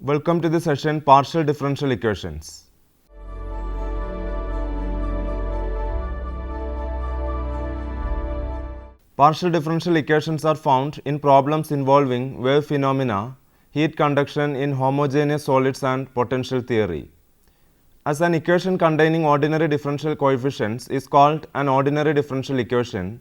Welcome to the session Partial Differential Equations. Partial differential equations are found in problems involving wave phenomena, heat conduction in homogeneous solids and potential theory. As an equation containing ordinary differential coefficients is called an ordinary differential equation,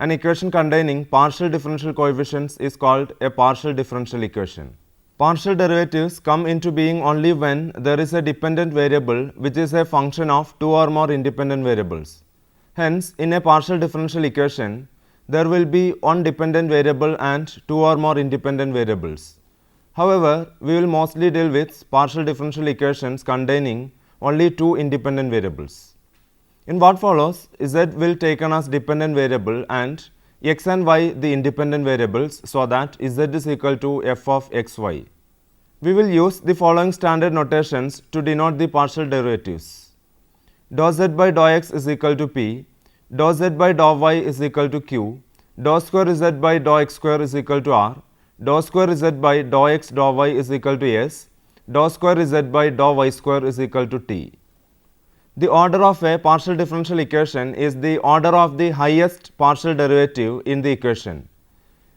an equation containing partial differential coefficients is called a partial differential equation. Partial derivatives come into being only when there is a dependent variable which is a function of two or more independent variables. Hence, in a partial differential equation, there will be one dependent variable and two or more independent variables. However, we will mostly deal with partial differential equations containing only two independent variables. In what follows, z will taken as dependent variable and x and y the independent variables, so that z is equal to f of xy. We will use the following standard notations to denote the partial derivatives. Dou z by dou x is equal to p, dou z by dou y is equal to q, dou square z by dou x square is equal to r, dou square z by dou x dou y is equal to s, dou square z by dou y square is equal to t. The order of a partial differential equation is the order of the highest partial derivative in the equation.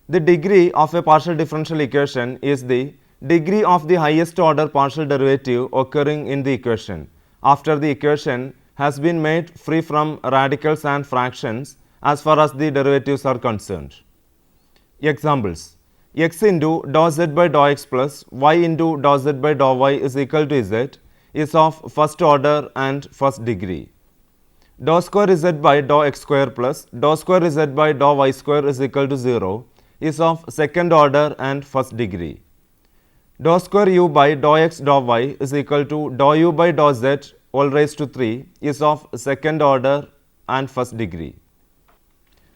The degree of a partial differential equation is the degree of the highest order partial derivative occurring in the equation after the equation has been made free from radicals and fractions as far as the derivatives are concerned. Examples: x into dou z by dou x plus y into dou z by dou y is equal to z is of first order and first degree. Dou square z by dou x square plus dou square z by dou y square is equal to 0 is of second order and first degree. Dou square u by dou x dou y is equal to dou u by dou z all raised to 3 is of second order and first degree.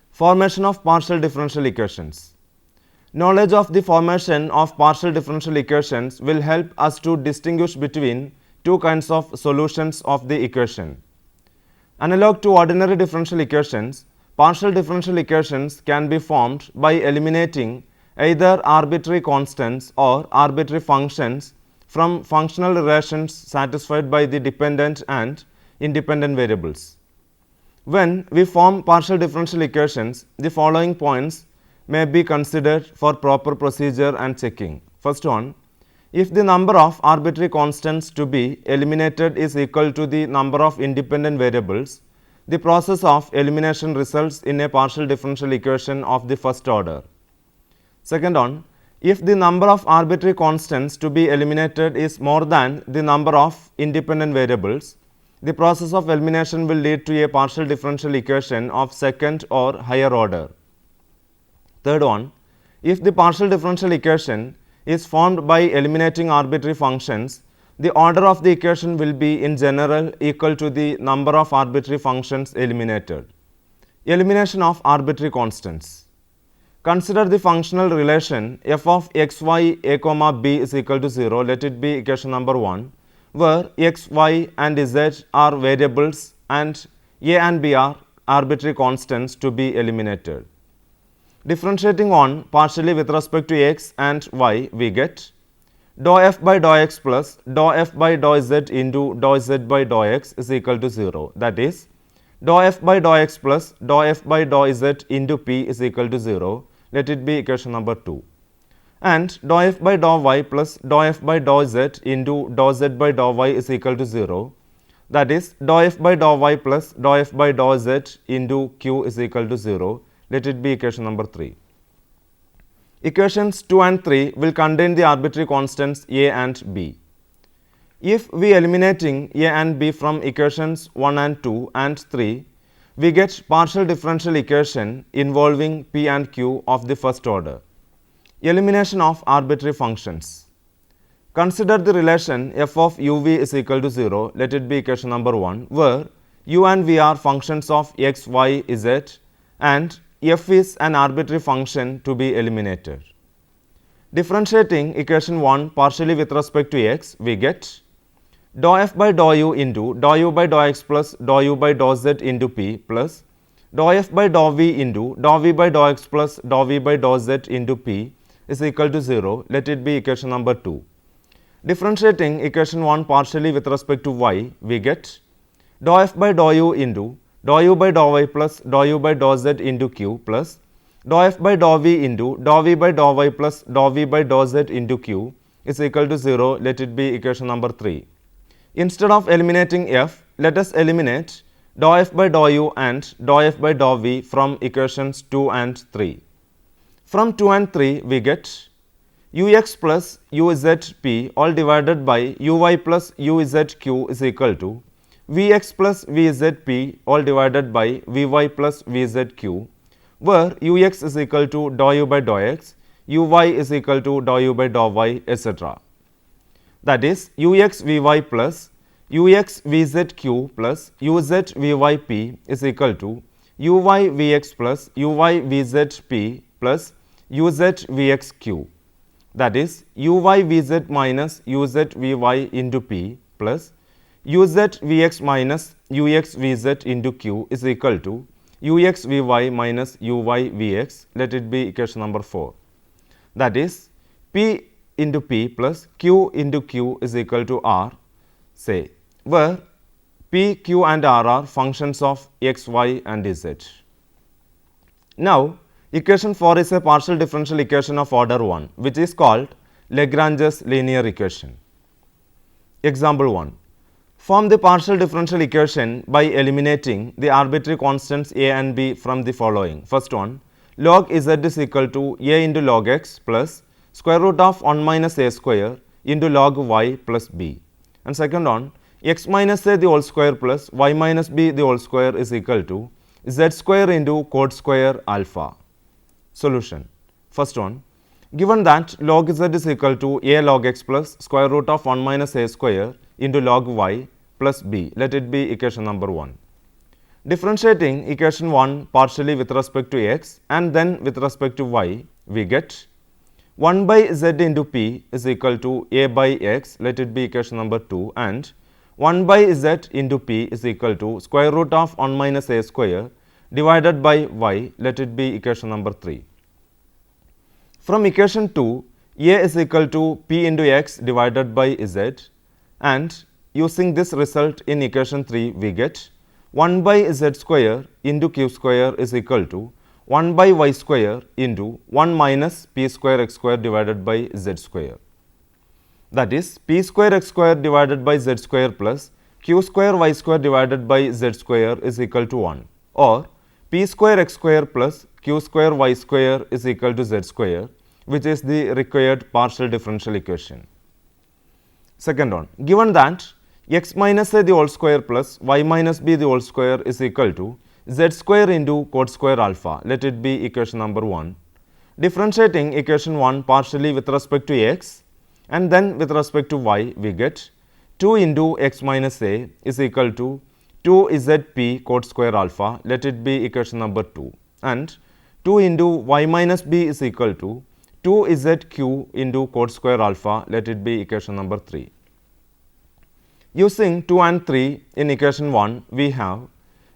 Formation of partial differential equations. Knowledge of the formation of partial differential equations will help us to distinguish between two kinds of solutions of the equation. Analog to ordinary differential equations, partial differential equations can be formed by eliminating either arbitrary constants or arbitrary functions from functional relations satisfied by the dependent and independent variables. When we form partial differential equations, the following points may be considered for proper procedure and checking. First one, if the number of arbitrary constants to be eliminated is equal to the number of independent variables, the process of elimination results in a partial differential equation of the first order. Second one, if the number of arbitrary constants to be eliminated is more than the number of independent variables, the process of elimination will lead to a partial differential equation of second or higher order. Third one, if the partial differential equation is formed by eliminating arbitrary functions, the order of the equation will be in general equal to the number of arbitrary functions eliminated. Elimination of arbitrary constants. Consider the functional relation f of x y a comma b is equal to 0, let it be equation number 1, where x, y and z are variables and a and b are arbitrary constants to be eliminated. Differentiating on partially with respect to x and y, we get dou f by dou x plus dou f by dou z into dou z by dou x is equal to 0. That is, dou f by dou x plus dou f by dou z into p is equal to 0. Let it be equation number 2. And dou f by dou y plus dou f by dou z into dou z by dou y is equal to 0. That is, dou f by dou y plus dou f by dou z into q is equal to 0. Let it be equation number 3. Equations 2 and 3 will contain the arbitrary constants a and b. If we eliminating a and b from equations 1 and 2 and 3, we get partial differential equation involving p and q of the first order. Elimination of arbitrary functions. Consider the relation f of uv is equal to 0, let it be equation number 1, where u and v are functions of x, y, z and f is an arbitrary function to be eliminated. Differentiating equation 1 partially with respect to x, we get dou f by dou u into dou u by dou x plus dou u by dou z into p plus dou f by dou v into dou v by dou x plus dou v by dou z into p is equal to 0. Let it be equation number 2. Differentiating equation 1 partially with respect to y, we get dou f by dou u into dou u by dou y plus dou u by dou z into q plus dou f by dou v into dou v by dou y plus dou v by dou z into q is equal to 0. Let it be equation number 3. Instead of eliminating f, let us eliminate dou f by dou u and dou f by dou v from equations 2 and 3. From 2 and 3, we get ux plus uzp all divided by uy plus uzq is equal to vx plus vzp all divided by vy plus vzq, where ux is equal to dou u by dou x, uy is equal to dou u by dou y, etc. That is ux vy plus ux vzq plus uz vyp is equal to uy vx plus uy vzp plus uz vxq. That is uy vz minus uz vy into p plus uz vx minus ux vz into q is equal to ux vy minus uy vx. Let it be equation number 4. That is p into p plus q into q is equal to r, say, where p, q and r are functions of x, y and z. Now, equation 4 is a partial differential equation of order 1, which is called Lagrange's linear equation. Example 1. Form the partial differential equation by eliminating the arbitrary constants a and b from the following. First one, log z is equal to a into log x plus square root of 1 minus a square into log y plus b. And second one, x minus a the whole square plus y minus b the whole square is equal to z square into cot square alpha. Solution. First one, given that log z is equal to a log x plus square root of 1 minus a square into log y plus b, let it be equation number 1. Differentiating equation 1 partially with respect to x and then with respect to y, we get 1 by z into p is equal to a by x, let it be equation number 2, and 1 by z into p is equal to square root of 1 minus a square divided by y, let it be equation number 3. From equation 2, a is equal to p into x divided by z, and using this result in equation 3, we get 1 by z square into q square is equal to 1 by y square into 1 minus p square x square divided by z square. That is p square x square divided by z square plus q square y square divided by z square is equal to 1, or p square x square plus q square y square is equal to z square, which is the required partial differential equation. Second one, given that x minus a the whole square plus y minus b the whole square is equal to z square into cot square alpha, let it be equation number 1. Differentiating equation 1 partially with respect to x and then with respect to y, we get 2 into x minus a is equal to 2zp cot square alpha, let it be equation number 2, and 2 into y minus b is equal to 2zq into cot square alpha, let it be equation number 3. Using 2 and 3 in equation 1, we have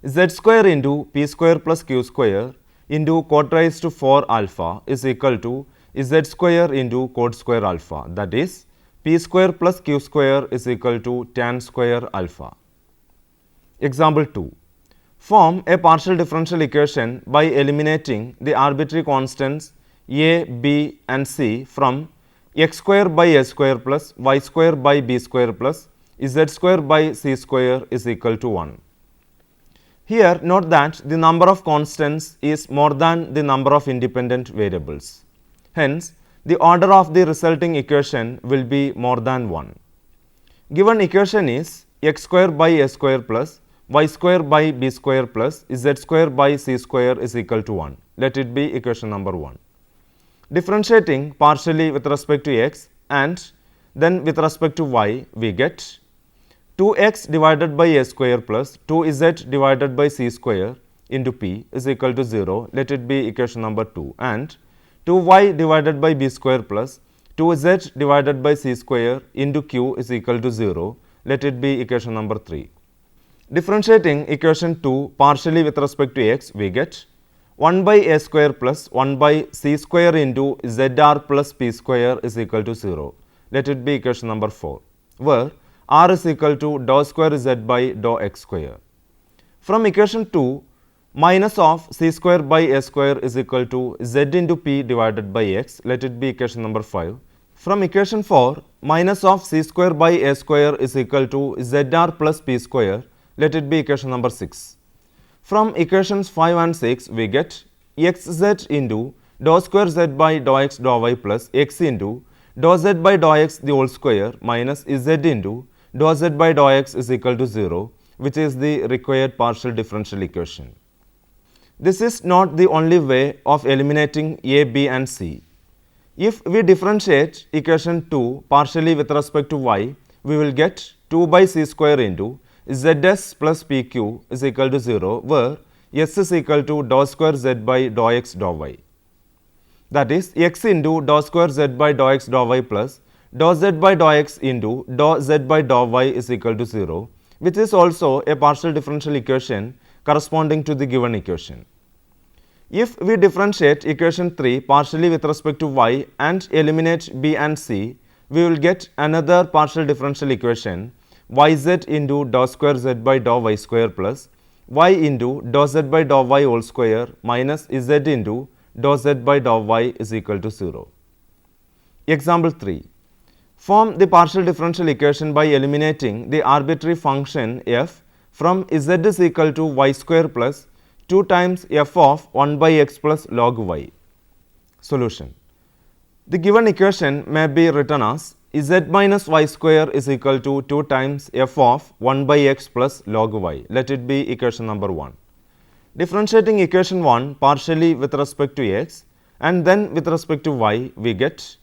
z square into p square plus q square into cot raised to 4 alpha is equal to z square into cot square alpha, that is p square plus q square is equal to tan square alpha. Example 2. Form a partial differential equation by eliminating the arbitrary constants a, b and c from x square by a square plus y square by b square plus z square by c square is equal to 1. Here note that the number of constants is more than the number of independent variables. Hence, the order of the resulting equation will be more than 1. Given equation is x square by a square plus y square by b square plus z square by c square is equal to 1. Let it be equation number 1. Differentiating partially with respect to x and then with respect to y, we get 2x divided by a square plus 2z divided by c square into p is equal to 0, let it be equation number 2, and 2y divided by b square plus 2z divided by c square into q is equal to 0, let it be equation number 3. Differentiating equation 2 partially with respect to x, we get 1 by a square plus 1 by c square into zr plus p square is equal to 0, let it be equation number 4, where r is equal to dou square z by dou x square. From equation 2, minus of c square by a square is equal to z into p divided by x, let it be equation number 5. From equation 4, minus of c square by a square is equal to zr plus p square, let it be equation number 6. From equations 5 and 6, we get xz into dou square z by dou x dou y plus x into dou z by dou x the whole square minus z into dou z by dou x is equal to 0, which is the required partial differential equation. This is not the only way of eliminating a, b and c. If we differentiate equation 2 partially with respect to y, we will get 2 by c square into zs plus pq is equal to 0, where s is equal to dou square z by dou x dou y. That is x into dou square z by dou x dou y plus dou z by dou x into dou z by dou y is equal to 0, which is also a partial differential equation corresponding to the given equation. If we differentiate equation 3 partially with respect to y and eliminate b and c, we will get another partial differential equation yz into dou square z by dou y square plus y into dou z by dou y whole square minus z into dou z by dou y is equal to 0. Example 3. Form the partial differential equation by eliminating the arbitrary function f from z is equal to y square plus 2 times f of 1 by x plus log y. Solution. The given equation may be written as z minus y square is equal to 2 times f of 1 by x plus log y. Let it be equation number 1. Differentiating equation 1 partially with respect to x and then with respect to y, we get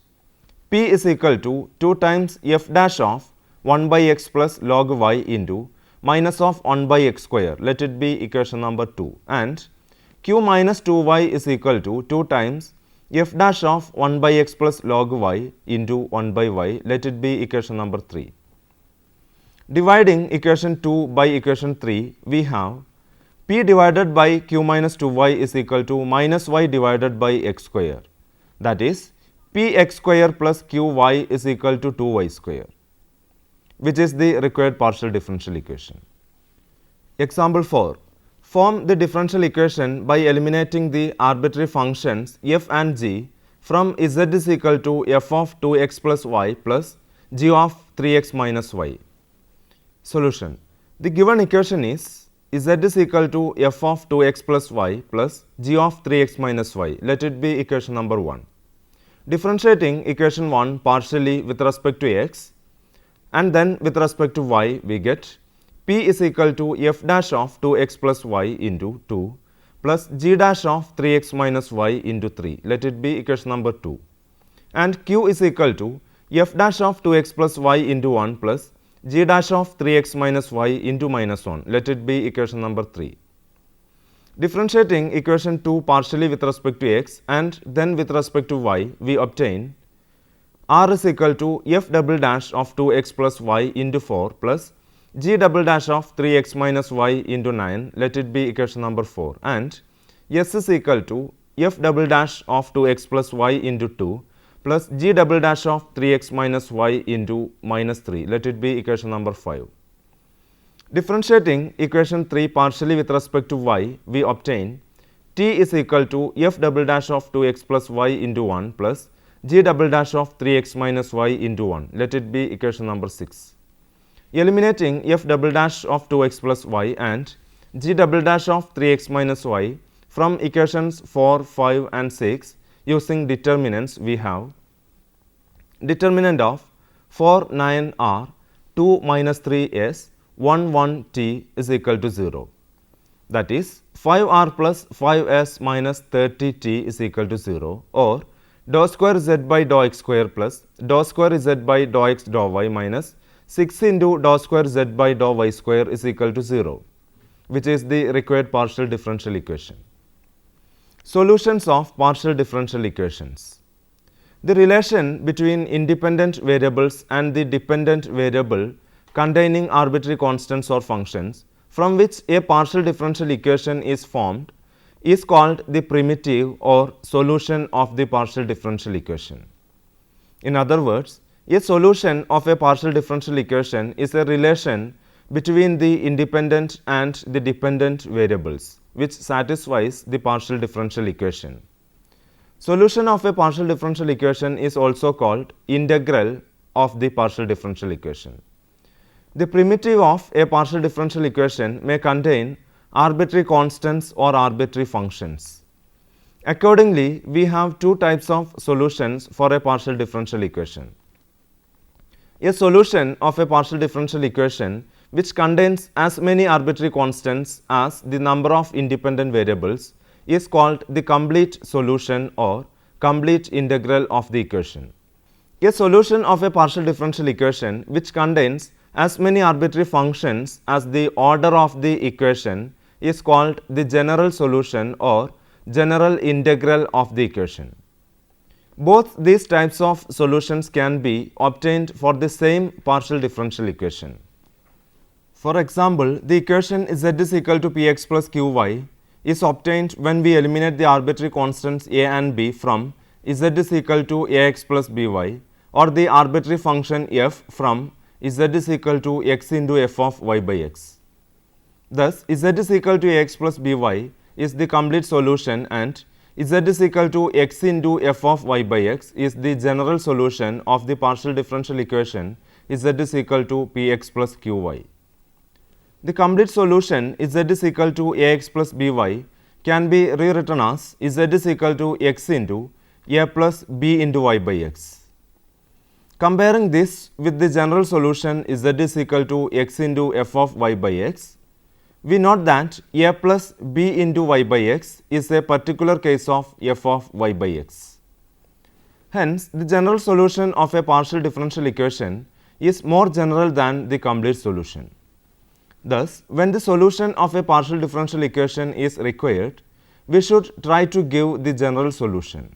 p is equal to 2 times f dash of 1 by x plus log y into minus of 1 by x square, let it be equation number 2, and q minus 2y is equal to 2 times f dash of 1 by x plus log y into 1 by y, let it be equation number 3. Dividing equation 2 by equation 3, we have p divided by q minus 2y is equal to minus y divided by x square, that is px square plus qy is equal to 2y square, which is the required partial differential equation. Example 4. Form the differential equation by eliminating the arbitrary functions f and g from z is equal to f of 2x plus y plus g of 3x minus y. Solution. The given equation is z is equal to f of 2x plus y plus g of 3x minus y. Let it be equation number 1. Differentiating equation 1 partially with respect to x and then with respect to y, we get p is equal to f dash of 2x plus y into 2 plus g dash of 3x minus y into 3. Let it be equation number 2. And q is equal to f dash of 2x plus y into 1 plus g dash of 3x minus y into minus 1. Let it be equation number 3. Differentiating equation 2 partially with respect to x and then with respect to y, we obtain r is equal to f double dash of 2x plus y into 4 plus g double dash of 3x minus y into 9, let it be equation number 4, and s is equal to f double dash of 2x plus y into 2 plus g double dash of 3x minus y into minus 3, let it be equation number 5. Differentiating equation 3 partially with respect to y, we obtain t is equal to f double dash of 2x plus y into 1 plus g double dash of 3x minus y into 1. Let it be equation number 6. Eliminating f double dash of 2x plus y and g double dash of 3x minus y from equations 4, 5 and 6 using determinants, we have determinant of 4, 9 r 2 minus 3 s 1, 1 t is equal to 0. That is 5 r plus 5 s minus 30 t is equal to 0, or dou square z by dou x square plus dou square z by dou x dou y minus 6 into dou square z by dou y square is equal to 0, which is the required partial differential equation. Solutions of partial differential equations. The relation between independent variables and the dependent variable containing arbitrary constants or functions from which a partial differential equation is formed is called the primitive or solution of the partial differential equation. In other words, A solution of a partial differential equation is a relation between the independent and the dependent variables which satisfies the partial differential equation. Solution of a partial differential equation is also called integral of the partial differential equation. The primitive of a partial differential equation may contain arbitrary constants or arbitrary functions. Accordingly, we have two types of solutions for a partial differential equation. A solution of a partial differential equation which contains as many arbitrary constants as the number of independent variables is called the complete solution or complete integral of the equation. A solution of a partial differential equation which contains as many arbitrary functions as the order of the equation is called the general solution or general integral of the equation. Both these types of solutions can be obtained for the same partial differential equation. For example, the equation z is equal to px plus qy is obtained when we eliminate the arbitrary constants a and b from z is equal to ax plus by, or the arbitrary function f from z is equal to x into f of y by x. Thus, z is equal to ax plus by is the complete solution and z is equal to x into f of y by x is the general solution of the partial differential equation z is equal to px plus qy. The complete solution z is equal to ax plus by can be rewritten as z is equal to x into a plus b into y by x. Comparing this with the general solution z is equal to x into f of y by x, we note that a plus b into y by x is a particular case of f of y by x. Hence, the general solution of a partial differential equation is more general than the complete solution. Thus, when the solution of a partial differential equation is required, we should try to give the general solution.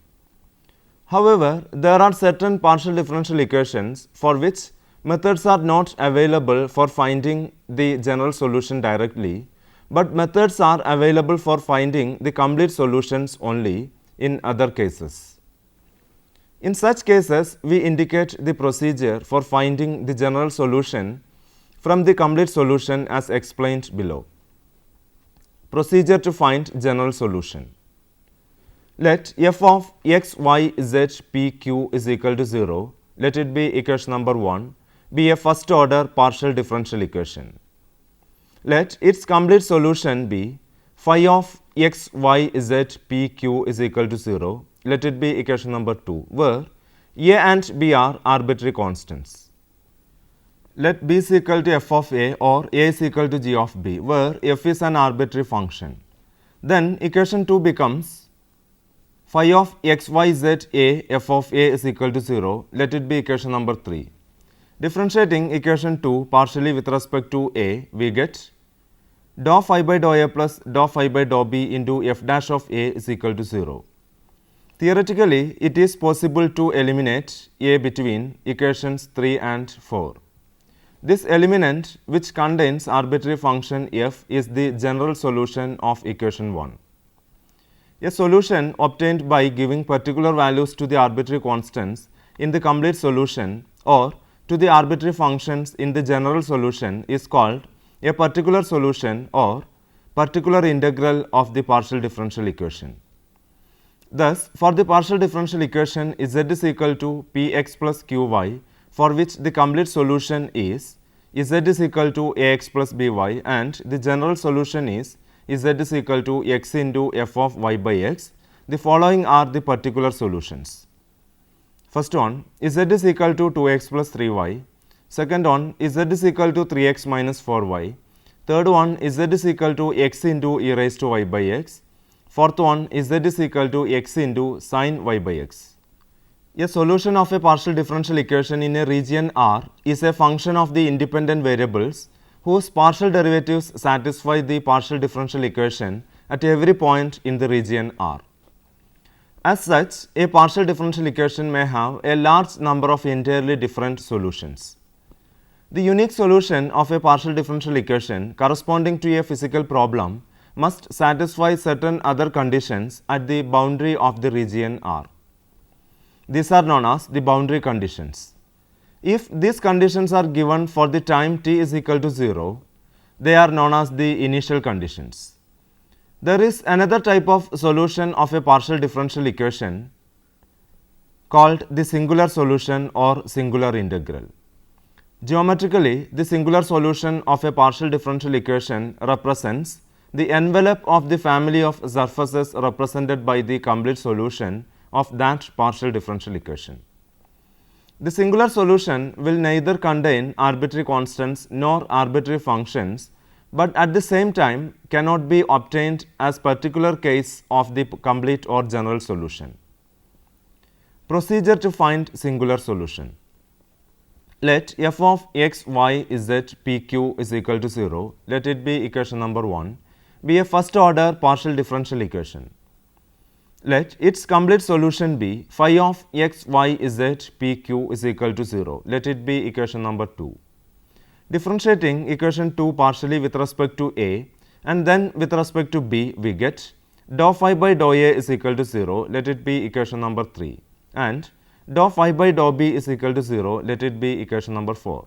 However, there are certain partial differential equations for which methods are not available for finding the general solution directly, but methods are available for finding the complete solutions only in other cases. In such cases, we indicate the procedure for finding the general solution from the complete solution as explained below. Procedure to find general solution. Let f of x, y, z, p, q is equal to 0, let it be equation number 1, be a first order partial differential equation. Let its complete solution be phi of x, y, z, p, q is equal to 0, let it be equation number 2, where a and b are arbitrary constants. Let b is equal to f of a or a is equal to g of b, where f is an arbitrary function. Then equation 2 becomes phi of x, y, z, a, f of a is equal to 0, let it be equation number 3. Differentiating equation 2 partially with respect to a, we get dou phi by dou a plus dou phi by dou b into f dash of a is equal to 0. Theoretically, it is possible to eliminate a between equations 3 and 4. This eliminant, which contains arbitrary function f, is the general solution of equation 1. A solution obtained by giving particular values to the arbitrary constants in the complete solution or to the arbitrary functions in the general solution is called a particular solution or particular integral of the partial differential equation. Thus, for the partial differential equation z is equal to px plus qy, for which the complete solution is z is equal to ax plus by and the general solution is z is equal to x into f of y by x, the following are the particular solutions. First one, z is equal to 2x plus 3y. Second one, z is equal to 3x minus 4y. Third one, z is equal to x into e raised to y by x. Fourth one, z is equal to x into sin y by x. A solution of a partial differential equation in a region R is a function of the independent variables whose partial derivatives satisfy the partial differential equation at every point in the region R. As such, a partial differential equation may have a large number of entirely different solutions. The unique solution of a partial differential equation corresponding to a physical problem must satisfy certain other conditions at the boundary of the region R. These are known as the boundary conditions. If these conditions are given for the time t is equal to 0, they are known as the initial conditions. There is another type of solution of a partial differential equation called the singular solution or singular integral. Geometrically, the singular solution of a partial differential equation represents the envelope of the family of surfaces represented by the complete solution of that partial differential equation. The singular solution will neither contain arbitrary constants nor arbitrary functions, but at the same time cannot be obtained as particular case of the complete or general solution. Procedure to find singular solution. Let f of x, y, z, p, q is equal to 0, let it be equation number 1, be a first order partial differential equation. Let its complete solution be phi of x, y, z, p, q is equal to 0, let it be equation number 2. Differentiating equation 2 partially with respect to a and then with respect to b, we get dou phi by dou a is equal to 0, let it be equation number 3, and dou phi by dou b is equal to 0, let it be equation number 4.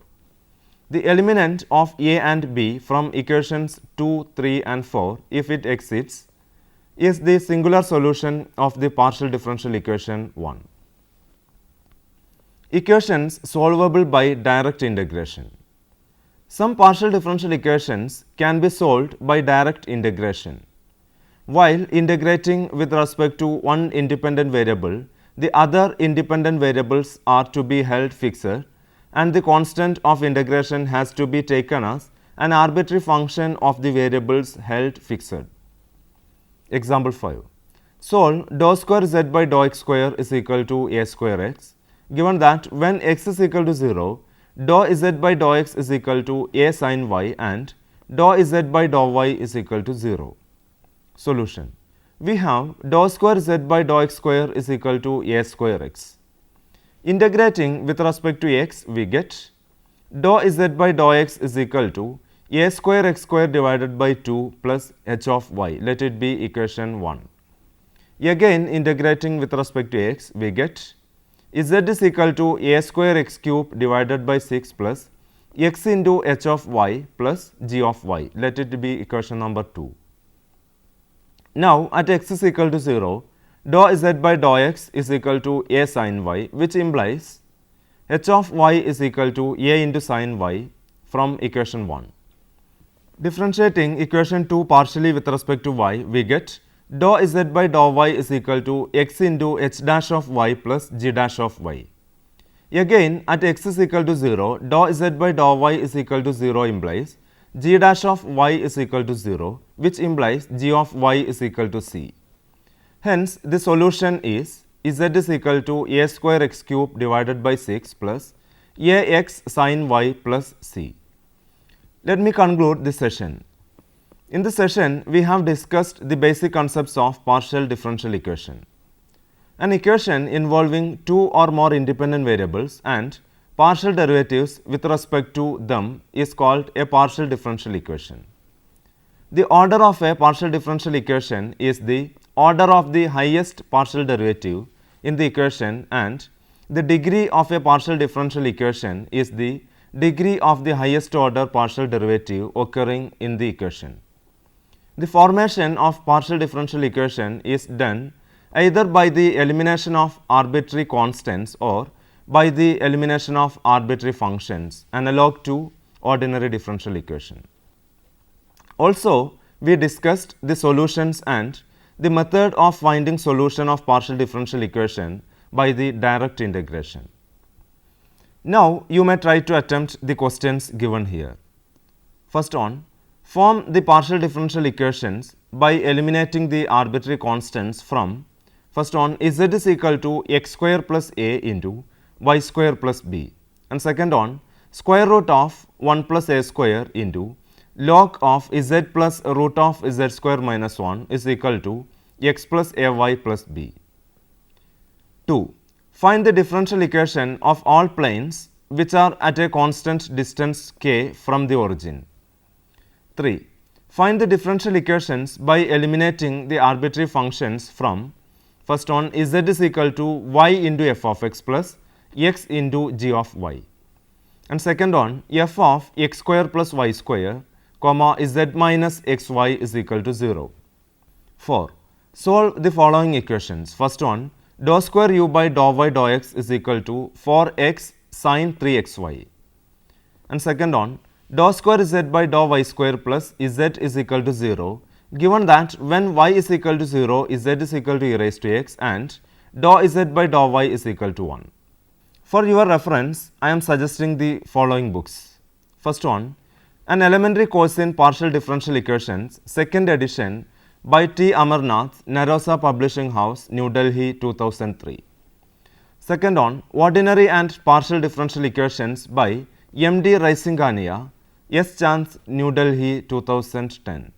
The eliminant of a and b from equations 2, 3 and 4, if it exists, is the singular solution of the partial differential equation 1. Equations solvable by direct integration. Some partial differential equations can be solved by direct integration. While integrating with respect to one independent variable, the other independent variables are to be held fixed and the constant of integration has to be taken as an arbitrary function of the variables held fixed. Example 5. Solve dou square z by dou x square is equal to a square x, given that when x is equal to 0, dou z by dou x is equal to a sin y and dou z by dou y is equal to 0. Solution. We have dou square z by dou x square is equal to a square x. Integrating with respect to x, we get dou z by dou x is equal to a square x square divided by 2 plus h of y, let it be equation 1. Again integrating with respect to x, we get z is equal to a square x cube divided by 6 plus x into h of y plus g of y, let it be equation number 2. Now at x is equal to 0, dou z by dou x is equal to a sin y, which implies h of y is equal to a into sin y from equation 1. Differentiating equation 2 partially with respect to y, we get dou z by dou y is equal to x into h dash of y plus g dash of y. Again at x is equal to 0, dou z by dou y is equal to 0 implies g dash of y is equal to 0, which implies g of y is equal to c. Hence, the solution is z is equal to a square x cube divided by 6 plus a x sin y plus c. Let me conclude this session. In this session, we have discussed the basic concepts of partial differential equation. An equation involving two or more independent variables and partial derivatives with respect to them is called a partial differential equation. The order of a partial differential equation is the order of the highest partial derivative in the equation, and the degree of a partial differential equation is the degree of the highest order partial derivative occurring in the equation. The formation of partial differential equation is done either by the elimination of arbitrary constants or by the elimination of arbitrary functions analog to ordinary differential equation. Also, we discussed the solutions and the method of finding solution of partial differential equation by the direct integration. Now, you may try to attempt the questions given here. First one, form the partial differential equations by eliminating the arbitrary constants from first one z is equal to x square plus a into y square plus b, and second one square root of 1 plus a square into log of z plus root of z square minus 1 is equal to x plus ay plus b. 2. Find the differential equation of all planes which are at a constant distance k from the origin. 3. Find the differential equations by eliminating the arbitrary functions from first one z is equal to y into f of x plus x into g of y. And second one, f of x square plus y square, comma z minus xy is equal to 0. 4. Solve the following equations. First one, dou square u by dou y dou x is equal to 4x sine 3xy. And second one, dou square z by dou y square plus z is equal to 0, given that when y is equal to 0, z is equal to e raised to x and dou z by dou y is equal to 1. For your reference, I am suggesting the following books. First one, an elementary course in partial differential equations, second edition by T. Amarnath, Narosa Publishing House, New Delhi, 2003. Second one, ordinary and partial differential equations by M.D. Raisingania, S. Chance, New Delhi, 2010.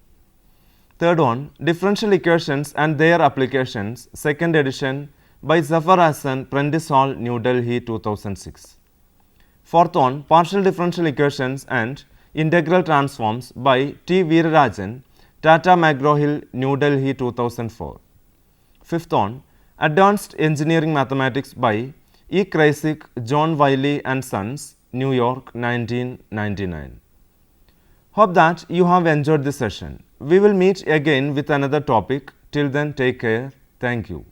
Third one, differential equations and their applications, second edition by Zafar Hassan, Prentice Hall, New Delhi, 2006. Fourth one, partial differential equations and integral transforms by T. Veerarajan, Tata McGraw-Hill, New Delhi, 2004. Fifth one, advanced engineering mathematics by E. Kreisig, John Wiley and Sons, New York, 1999. Hope that you have enjoyed this session. We will meet again with another topic. Till then, take care. Thank you.